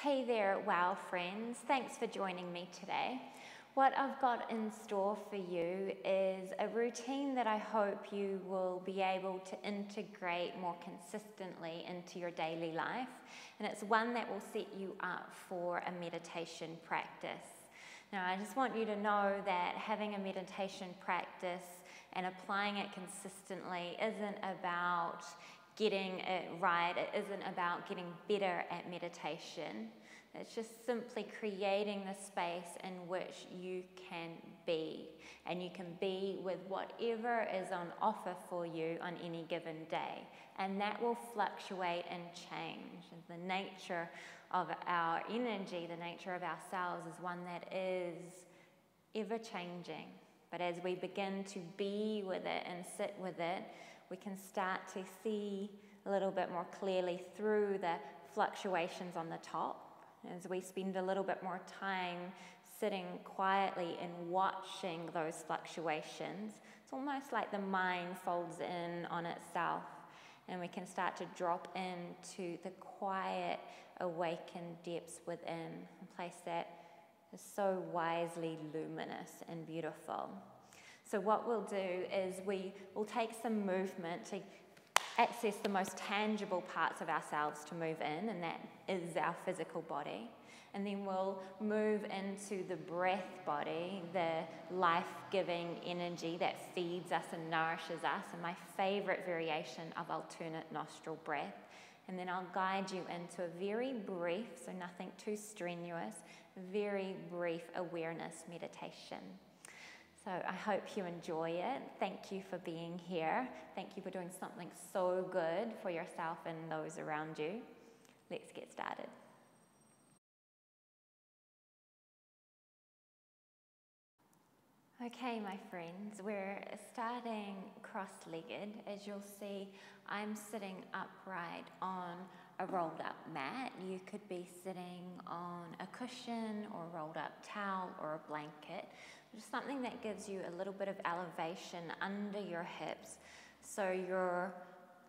Hey there, wow friends. Thanks for joining me today. What I've got in store for you is a routine that I hope you will be able to integrate more consistently into your daily life. And it's one that will set you up for a meditation practice. Now, I just want you to know that having a meditation practice and applying it consistently isn't about getting it right. It isn't about getting better at meditation. It's just simply creating the space in which you can be. And you can be with whatever is on offer for you on any given day. And that will fluctuate and change. And the nature of our energy, the nature of ourselves is one that is ever changing. But as we begin to be with it and sit with it, we can start to see a little bit more clearly through the fluctuations on the top. As we spend a little bit more time sitting quietly and watching those fluctuations, it's almost like the mind folds in on itself, and we can start to drop into the quiet, awakened depths within, a place that is so wisely luminous and beautiful. So what we'll do is we will take some movement to access the most tangible parts of ourselves to move in, and that is our physical body. And then we'll move into the breath body, the life-giving energy that feeds us and nourishes us, and my favorite variation of alternate nostril breath. And then I'll guide you into a very brief, so nothing too strenuous, very brief awareness meditation. So I hope you enjoy it. Thank you for being here. Thank you for doing something so good for yourself and those around you. Let's get started. Okay, my friends, we're starting cross-legged. As you'll see, I'm sitting upright on a rolled up mat. You could be sitting on a cushion or a rolled up towel or a blanket. Just something that gives you a little bit of elevation under your hips so your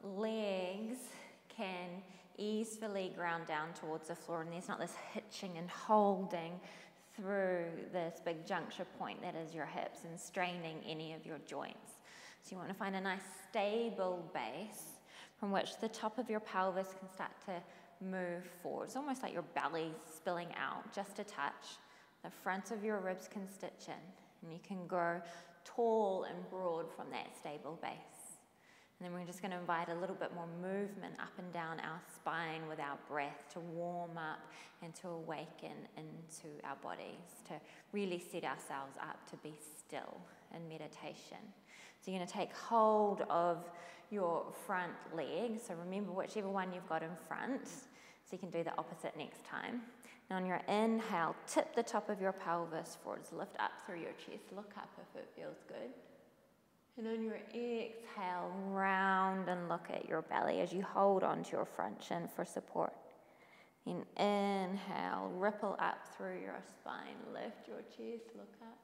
legs can easily ground down towards the floor, and there's not this hitching and holding through this big juncture point that is your hips and straining any of your joints. So you want to find a nice stable base from which the top of your pelvis can start to move forward. It's almost like your belly's spilling out just a touch. The front of your ribs can stitch in, and you can grow tall and broad from that stable base. And then we're just going to invite a little bit more movement up and down our spine with our breath to warm up and to awaken into our bodies, to really set ourselves up to be still in meditation. So you're going to take hold of your front leg. So remember whichever one you've got in front, so you can do the opposite next time. Now on your inhale, tip the top of your pelvis forwards, lift up through your chest, look up if it feels good. And on your exhale, round and look at your belly as you hold onto your front shin for support. Then inhale, ripple up through your spine, lift your chest, look up.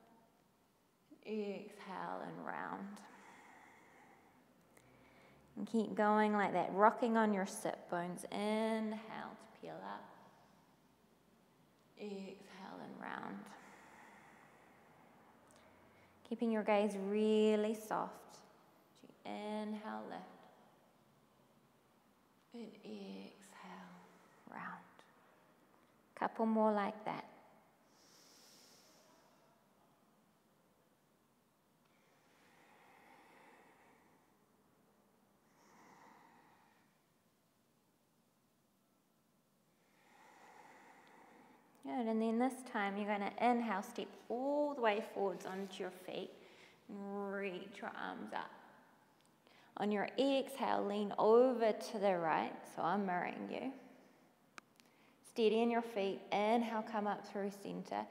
Exhale and round. And keep going like that, rocking on your sit bones. Inhale to peel up. Exhale and round. Keeping your gaze really soft. As you inhale, lift. And exhale, round. Couple more like that. Good, and then this time you're going to inhale, step all the way forwards onto your feet and reach your arms up. On your exhale, lean over to the right, so I'm mirroring you. Steady in your feet, inhale, come up through center.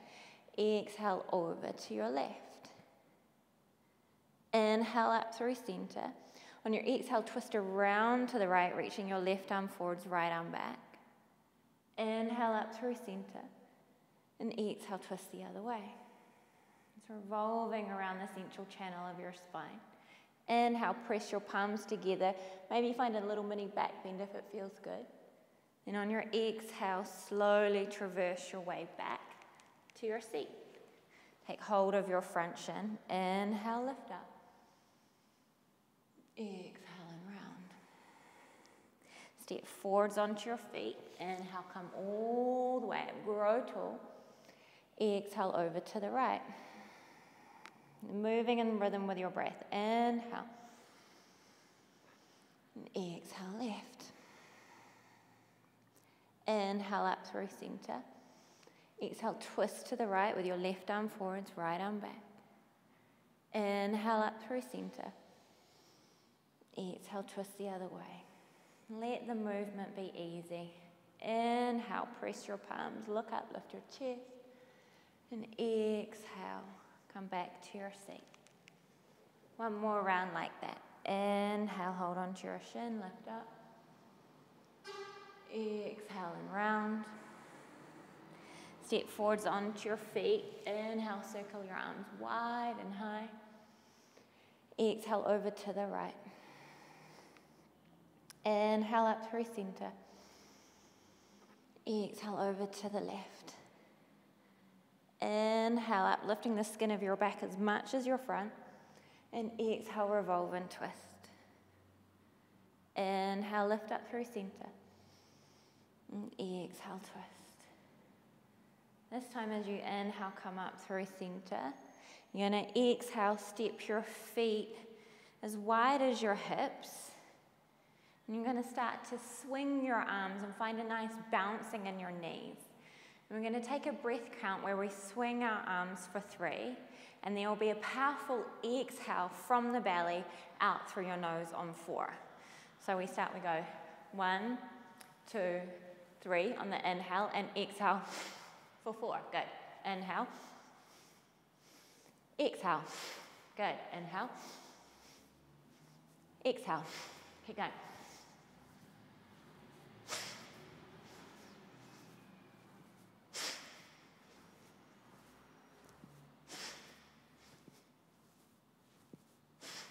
Exhale over to your left. Inhale up through center. On your exhale, twist around to the right, reaching your left arm forwards, right arm back. Inhale up through center. And exhale, twist the other way. It's revolving around the central channel of your spine. Inhale, press your palms together. Maybe find a little mini back bend if it feels good. And on your exhale, slowly traverse your way back to your seat. Take hold of your front shin. Inhale, lift up. Exhale and round. Step forwards onto your feet. Inhale, come all the way up. Grow tall. Exhale over to the right. Moving in rhythm with your breath. Inhale. And exhale, left. Inhale up through center. Exhale, twist to the right with your left arm forwards, right arm back. Inhale up through center. Exhale, twist the other way. Let the movement be easy. Inhale, press your palms, look up, lift your chest. And exhale, come back to your seat. One more round like that. Inhale, hold on to your shin, lift up. Exhale and round. Step forwards onto your feet. Inhale, circle your arms wide and high. Exhale over to the right. Inhale up through center. Exhale over to the left. Inhale up, lifting the skin of your back as much as your front. And exhale, revolve and twist. Inhale, lift up through center. And exhale, twist. This time as you inhale, come up through center. You're going to exhale, step your feet as wide as your hips. And you're going to start to swing your arms and find a nice bouncing in your knees. And we're going to take a breath count where we swing our arms for 3. And there will be a powerful exhale from the belly out through your nose on 4. So we start, we go 1, 2, 3 on the inhale and exhale for 4. Good. Inhale. Exhale. Good. Inhale. Exhale. Keep going.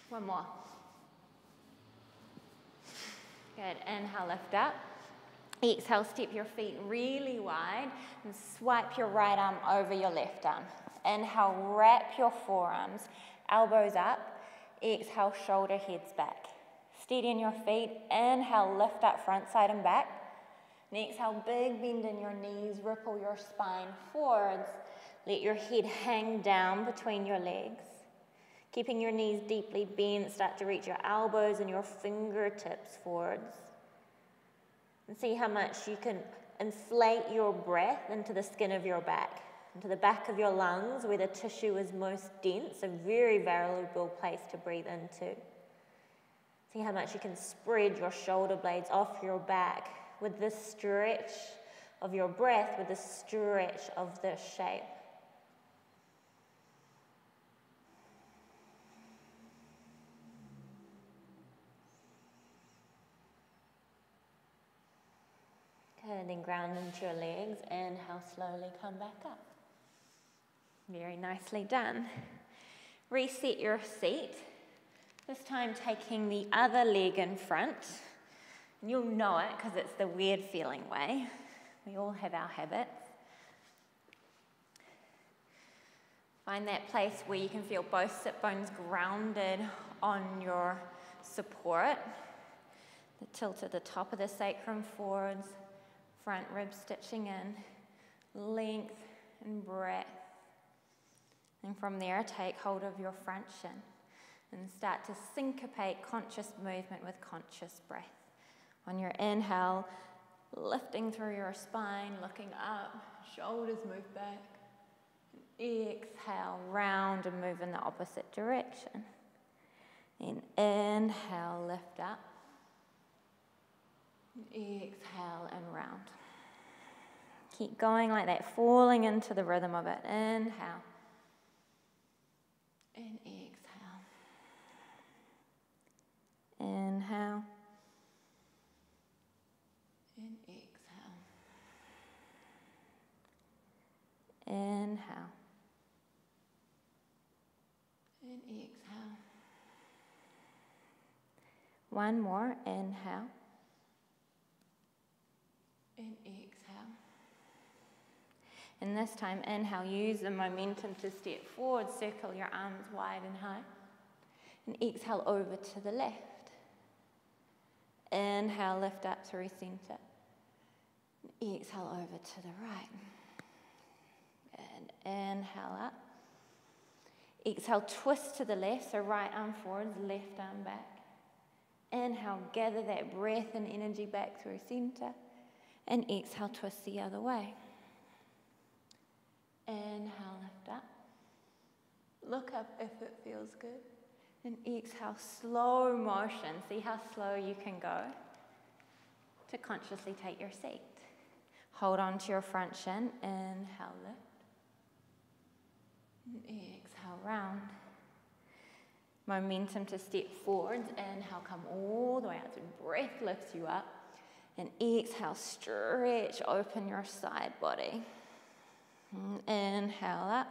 One more. Good. Inhale, lift up. Exhale, step your feet really wide and swipe your right arm over your left arm. Inhale, wrap your forearms, elbows up. Exhale, shoulder heads back. Steady in your feet. Inhale, lift up front, side and back. And exhale, big bend in your knees, ripple your spine forwards. Let your head hang down between your legs. Keeping your knees deeply bent, start to reach your elbows and your fingertips forwards. And see how much you can inflate your breath into the skin of your back, into the back of your lungs where the tissue is most dense, a very valuable place to breathe into. See how much you can spread your shoulder blades off your back with the stretch of your breath, with the stretch of the shape. And then ground into your legs. Inhale, slowly come back up. Very nicely done. Reset your seat. This time taking the other leg in front. And you'll know it because it's the weird feeling way. We all have our habits. Find that place where you can feel both sit bones grounded on your support. The tilt at the top of the sacrum forwards. Front ribs stitching in, length and breadth. And from there, take hold of your front shin and start to syncopate conscious movement with conscious breath. On your inhale, lifting through your spine, looking up, shoulders move back. Exhale, round and move in the opposite direction. Then inhale, lift up. Exhale and round. Keep going like that, falling into the rhythm of it. Inhale. And exhale. Inhale. And exhale. Inhale. And exhale. One more. Inhale. And exhale. And this time, inhale, use the momentum to step forward, circle your arms wide and high. And exhale over to the left. Inhale, lift up through center. And exhale over to the right. And inhale up. Exhale, twist to the left, so right arm forwards, left arm back. Inhale, gather that breath and energy back through center. And exhale, twist the other way. Inhale, lift up. Look up if it feels good. And exhale, slow motion. See how slow you can go to consciously take your seat. Hold on to your front shin. Inhale, lift. And exhale, round. Momentum to step forwards. Inhale, come all the way out. So breath lifts you up. And exhale, stretch, open your side body. And inhale up.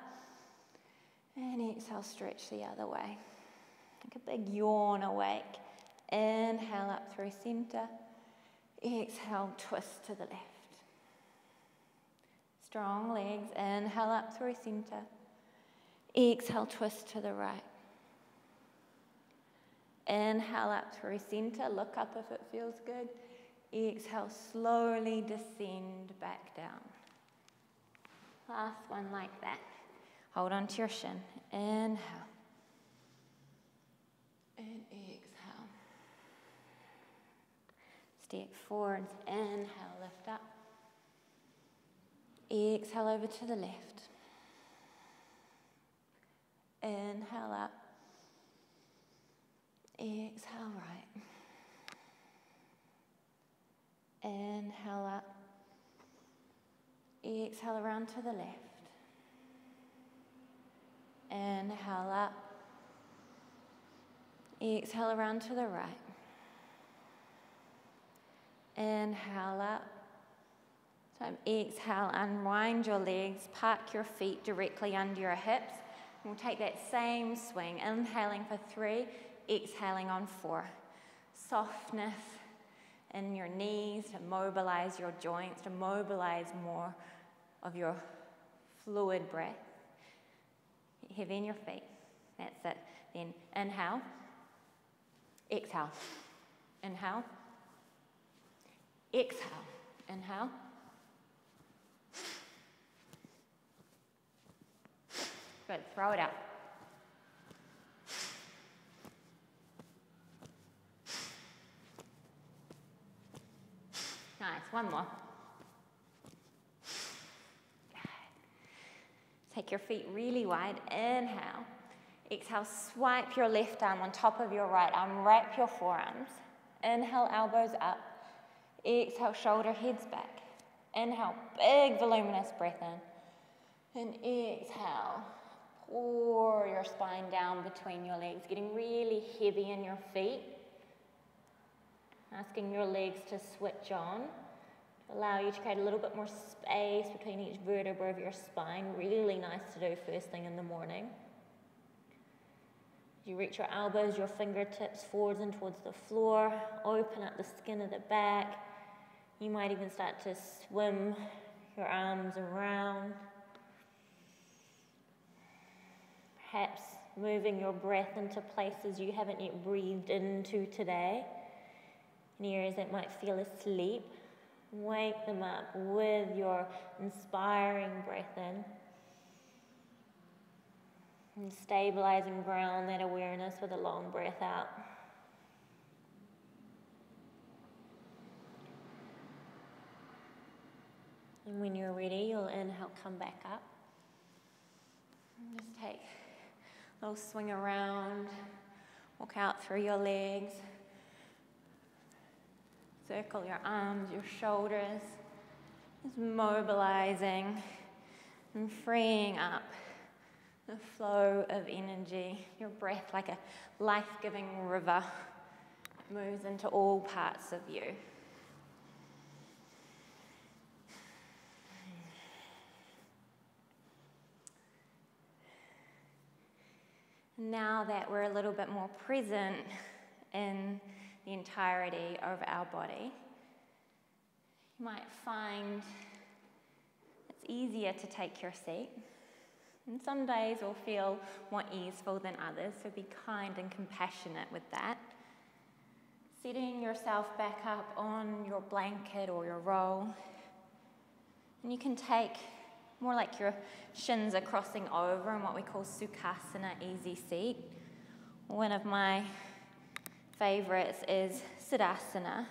And exhale, stretch the other way. Like a big yawn awake. Inhale up through center. Exhale, twist to the left. Strong legs. Inhale up through center. Exhale, twist to the right. Inhale up through center. Look up if it feels good. Exhale, slowly descend back down. Last one like that. Hold on to your shin. Inhale. And exhale. Step forwards. Inhale, lift up. Exhale over to the left. Inhale up. Exhale right. Inhale up. Exhale around to the left. Inhale up. Exhale around to the right. Inhale up. So exhale, unwind your legs, park your feet directly under your hips. We'll take that same swing, inhaling for 3, exhaling on 4. Softness in your knees to mobilize your joints, to mobilize more of your fluid breath. Heavy in your feet. That's it. Then inhale. Exhale. Inhale. Exhale. Inhale. Good. Throw it out. Nice. One more. Good. Take your feet really wide. Inhale. Exhale. Swipe your left arm on top of your right arm. Wrap your forearms. Inhale, elbows up. Exhale, shoulder heads back. Inhale, big voluminous breath in. And exhale, pour your spine down between your legs, getting really heavy in your feet. Asking your legs to switch on, to allow you to create a little bit more space between each vertebra of your spine. Really nice to do first thing in the morning. You reach your elbows, your fingertips forwards and towards the floor. Open up the skin of the back. You might even start to swim your arms around. Perhaps moving your breath into places you haven't yet breathed into today. In areas that might feel asleep. Wake them up with your inspiring breath in. And stabilize and ground that awareness with a long breath out. And when you're ready, you'll inhale, come back up. And just take a little swing around. Walk out through your legs. Circle your arms, your shoulders. Just mobilizing and freeing up the flow of energy. Your breath, like a life-giving river, moves into all parts of you. Now that we're a little bit more present in the entirety of our body, You might find it's easier to take your seat. And some days will feel more easeful than others, so be kind and compassionate with that. Setting yourself back up on your blanket or your roll. And you can take more like your shins are crossing over in what we call sukhasana, easy seat. One of my favorites is siddhasana,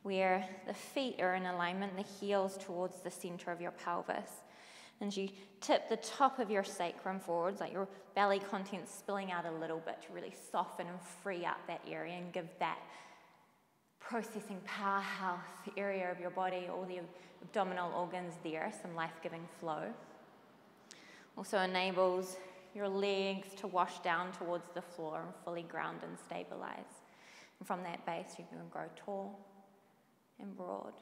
where the feet are in alignment, the heels towards the center of your pelvis. And you tip the top of your sacrum forwards, like your belly contents spilling out a little bit to really soften and free up that area and give that processing powerhouse area of your body, all the abdominal organs there, some life-giving flow. Also enables your legs to wash down towards the floor and fully ground and stabilize. And from that base, you can grow tall and broad.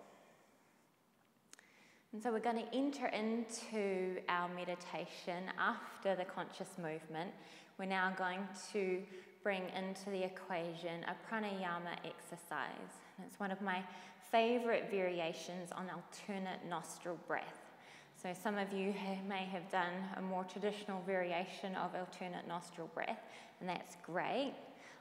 And so we're going to enter into our meditation after the conscious movement. We're now going to bring into the equation a pranayama exercise. And it's one of my favorite variations on alternate nostril breath. So some of you may have done a more traditional variation of alternate nostril breath, and that's great.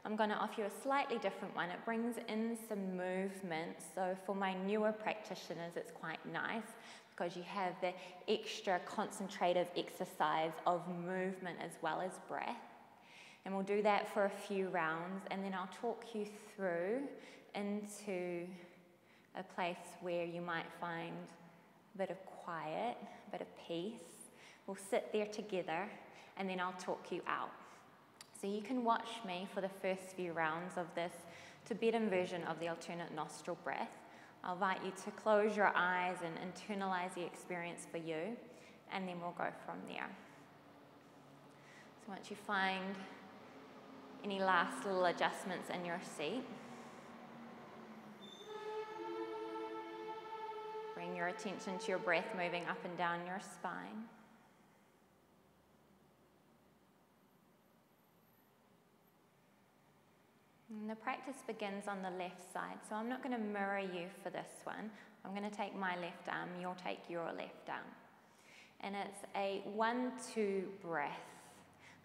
I'm going to offer you a slightly different one. It brings in some movement. So for my newer practitioners, it's quite nice because you have the extra concentrative exercise of movement as well as breath. And we'll do that for a few rounds, and then I'll talk you through into a place where you might find a bit of quiet, a bit of peace. We'll sit there together, and then I'll talk you out. So you can watch me for the first few rounds of this Tibetan version of the alternate nostril breath. I'll invite you to close your eyes and internalize the experience for you, and then we'll go from there. So once you find any last little adjustments in your seat, bring your attention to your breath moving up and down your spine. And the practice begins on the left side, so I'm not going to mirror you for this one. I'm going to take my left arm, you'll take your left arm. And it's a 1-2 breath.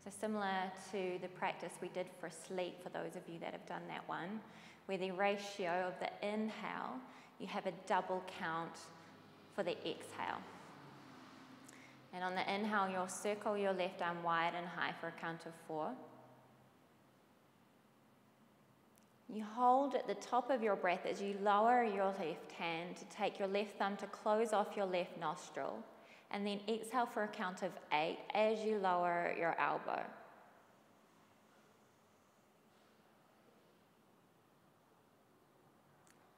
So similar to the practice we did for sleep, for those of you that have done that one, where the ratio of the inhale, you have a double count for the exhale. And on the inhale, you'll circle your left arm wide and high for a count of 4. You hold at the top of your breath as you lower your left hand to take your left thumb to close off your left nostril, and then exhale for a count of 8 as you lower your elbow.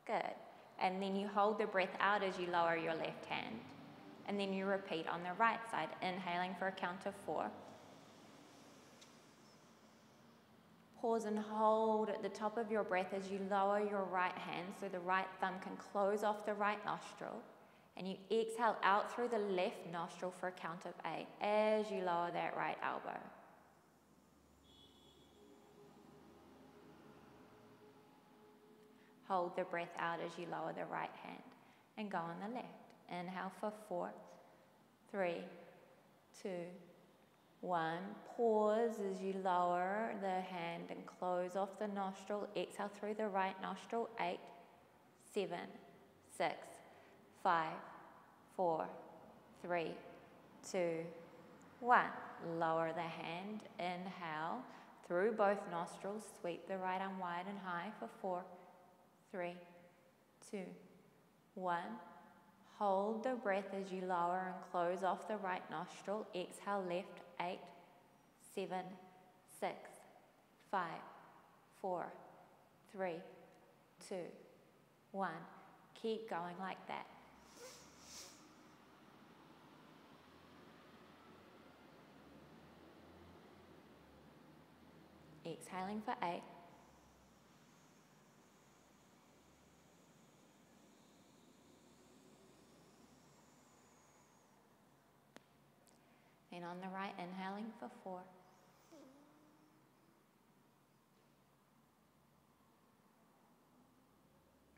Good. And then you hold the breath out as you lower your left hand. And then you repeat on the right side, inhaling for a count of 4. Pause and hold at the top of your breath as you lower your right hand so the right thumb can close off the right nostril. And you exhale out through the left nostril for a count of 8 as you lower that right elbow. Hold the breath out as you lower the right hand and go on the left. Inhale for 4, 3, 2, 1. Pause as you lower the hand and close off the nostril. Exhale through the right nostril. 8, 7, 6, 5, 4, 3, 2, 1. Lower the hand. Inhale through both nostrils. Sweep the right arm wide and high for 4, 3, 2, 1. Hold the breath as you lower and close off the right nostril. Exhale left. 8, 7, 6, 5, 4, 3, 2, 1. Keep going like that. Exhaling for 8. And on the right, inhaling for 4.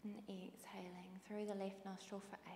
And exhaling through the left nostril for 8.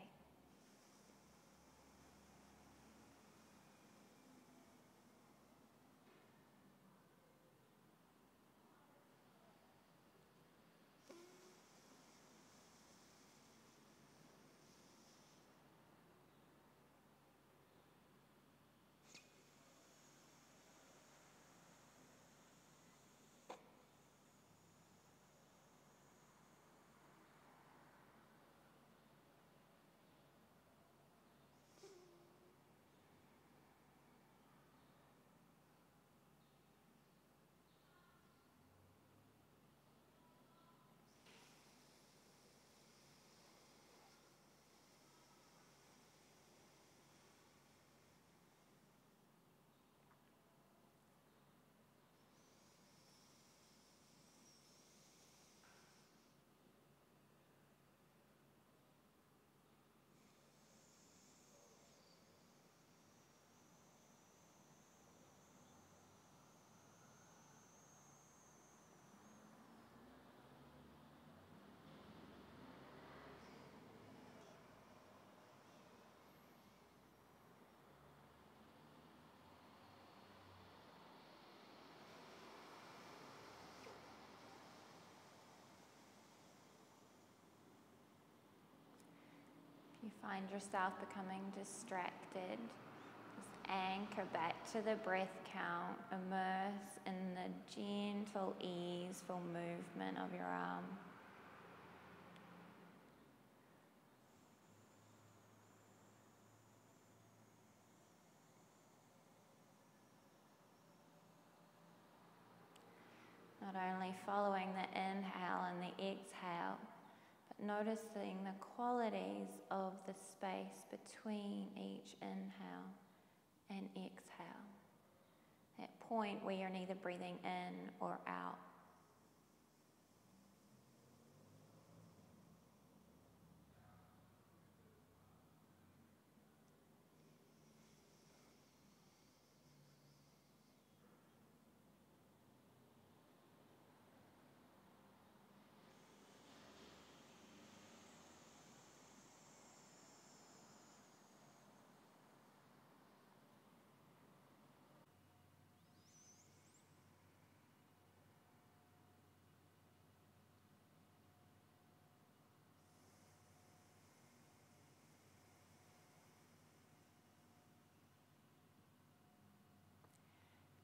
You find yourself becoming distracted, just anchor back to the breath count, immerse in the gentle, easeful movement of your arm. Not only following the inhale and the exhale, but noticing the qualities of the space between each inhale and exhale. That point where you're neither breathing in or out.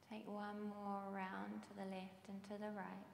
Take one more round to the left and to the right.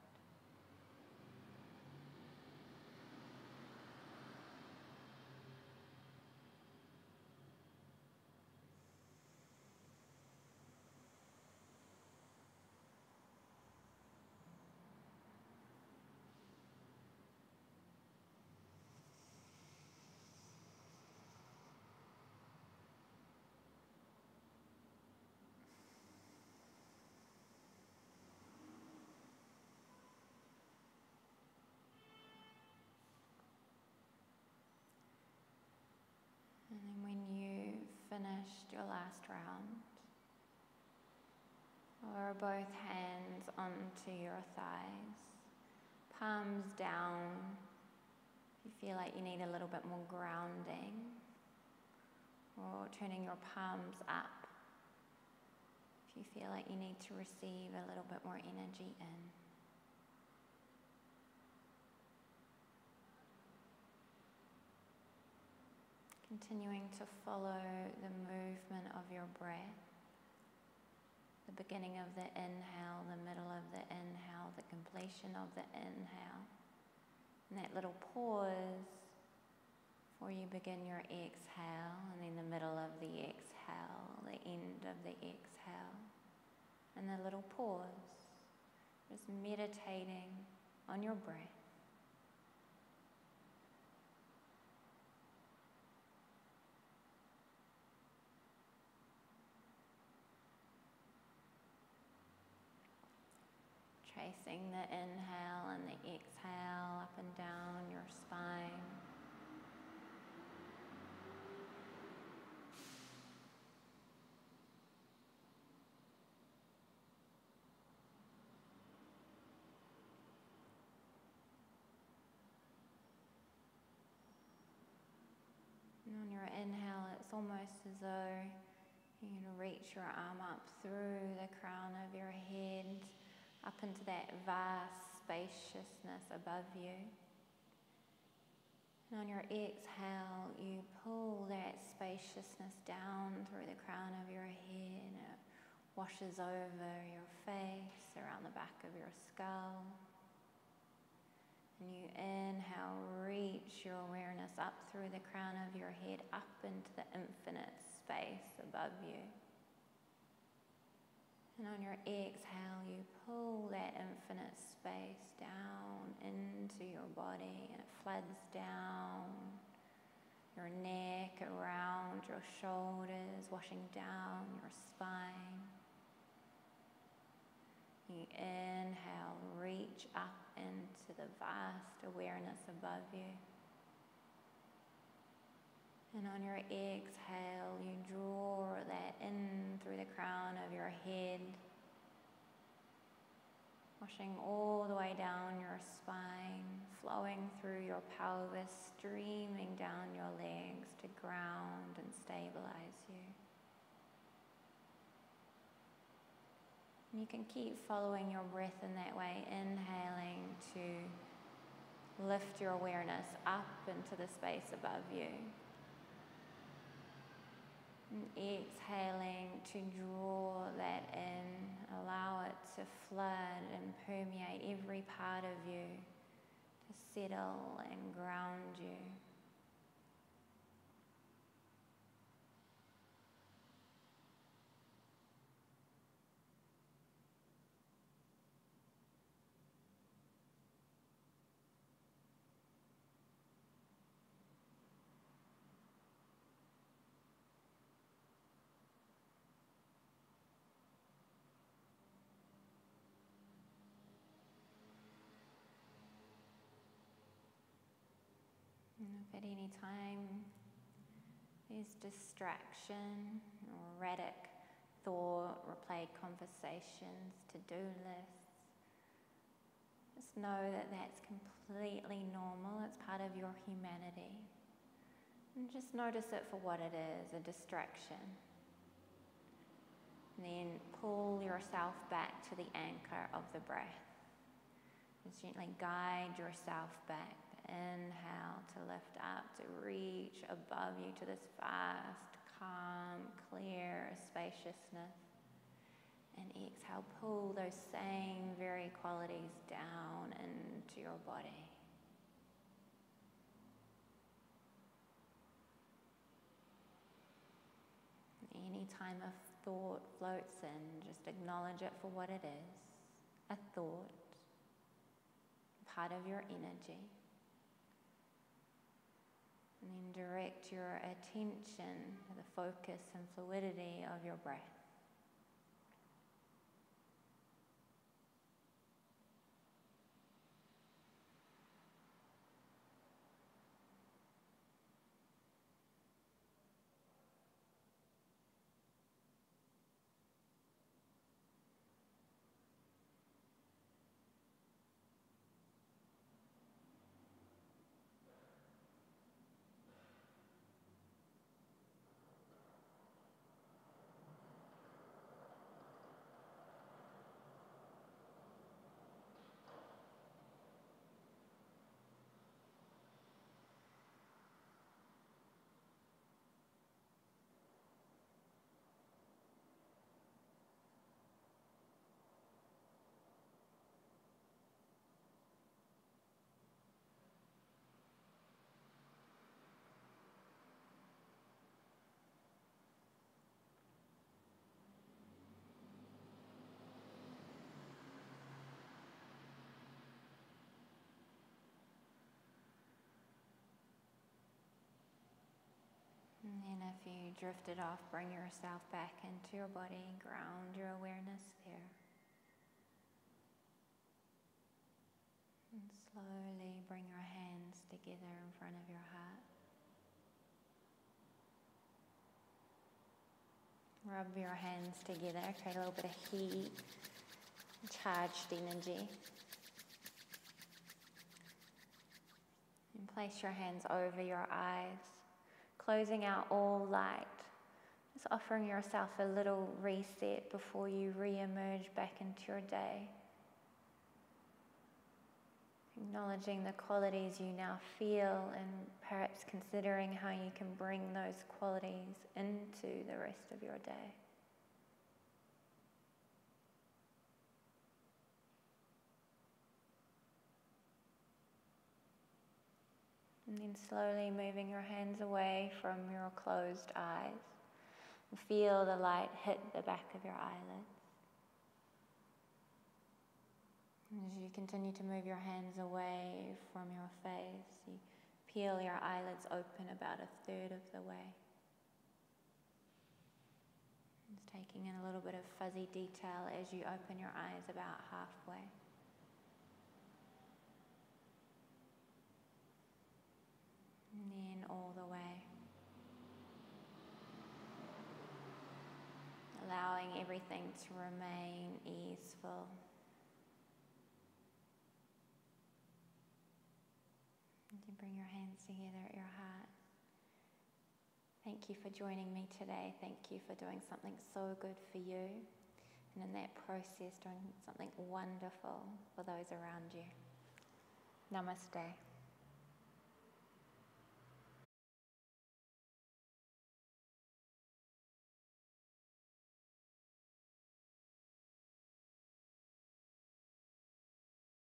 And then when you've finished your last round, lower both hands onto your thighs, palms down. If you feel like you need a little bit more grounding, or turning your palms up if you feel like you need to receive a little bit more energy in. Continuing to follow the movement of your breath, the beginning of the inhale, the middle of the inhale, the completion of the inhale, and that little pause before you begin your exhale, and then the middle of the exhale, the end of the exhale, and the little pause, just meditating on your breath. Tracing the inhale and the exhale up and down your spine. almost as though you're going to reach your arm up through the crown of your head, up into that vast spaciousness above you. And on your exhale, you pull that spaciousness down through the crown of your head. It washes over your face, around the back of your skull. And you inhale, reach your awareness up through the crown of your head, up into the infinite space above you. And on your exhale, you pull that infinite space down into your body, and it floods down your neck, around your shoulders, washing down your spine. You inhale, reach up into the vast awareness above you. And on your exhale, you draw that in through the crown of your head, washing all the way down your spine, flowing through your pelvis, streaming down your legs to ground and stabilize you. And you can keep following your breath in that way, inhaling to lift your awareness up into the space above you. And exhaling to draw that in, allow it to flood and permeate every part of you, to settle and ground you. And if at any time there's distraction or erratic thought, replayed conversations, to-do lists, just know that that's completely normal. It's part of your humanity. And just notice it for what it is, a distraction. And then pull yourself back to the anchor of the breath. Just gently guide yourself back. Inhale to lift up, to reach above you to this vast, calm, clear spaciousness. And exhale, pull those same very qualities down into your body. Any time a thought floats in, just acknowledge it for what it is, a thought, part of your energy. And then direct your attention to the focus and fluidity of your breath. And then if you drifted off, bring yourself back into your body, ground your awareness there. And slowly bring your hands together in front of your heart. Rub your hands together, create a little bit of heat, charged energy. And place your hands over your eyes. closing out all light. Just offering yourself a little reset before you re-emerge back into your day. Acknowledging the qualities you now feel and perhaps considering how you can bring those qualities into the rest of your day. And then slowly moving your hands away from your closed eyes. And feel the light hit the back of your eyelids. As you continue to move your hands away from your face, you peel your eyelids open about a third of the way. Just taking in a little bit of fuzzy detail as you open your eyes about halfway. And then all the way. Allowing everything to remain easeful. You bring your hands together at your heart. Thank you for joining me today. Thank you for doing something so good for you. And in that process, doing something wonderful for those around you. Namaste.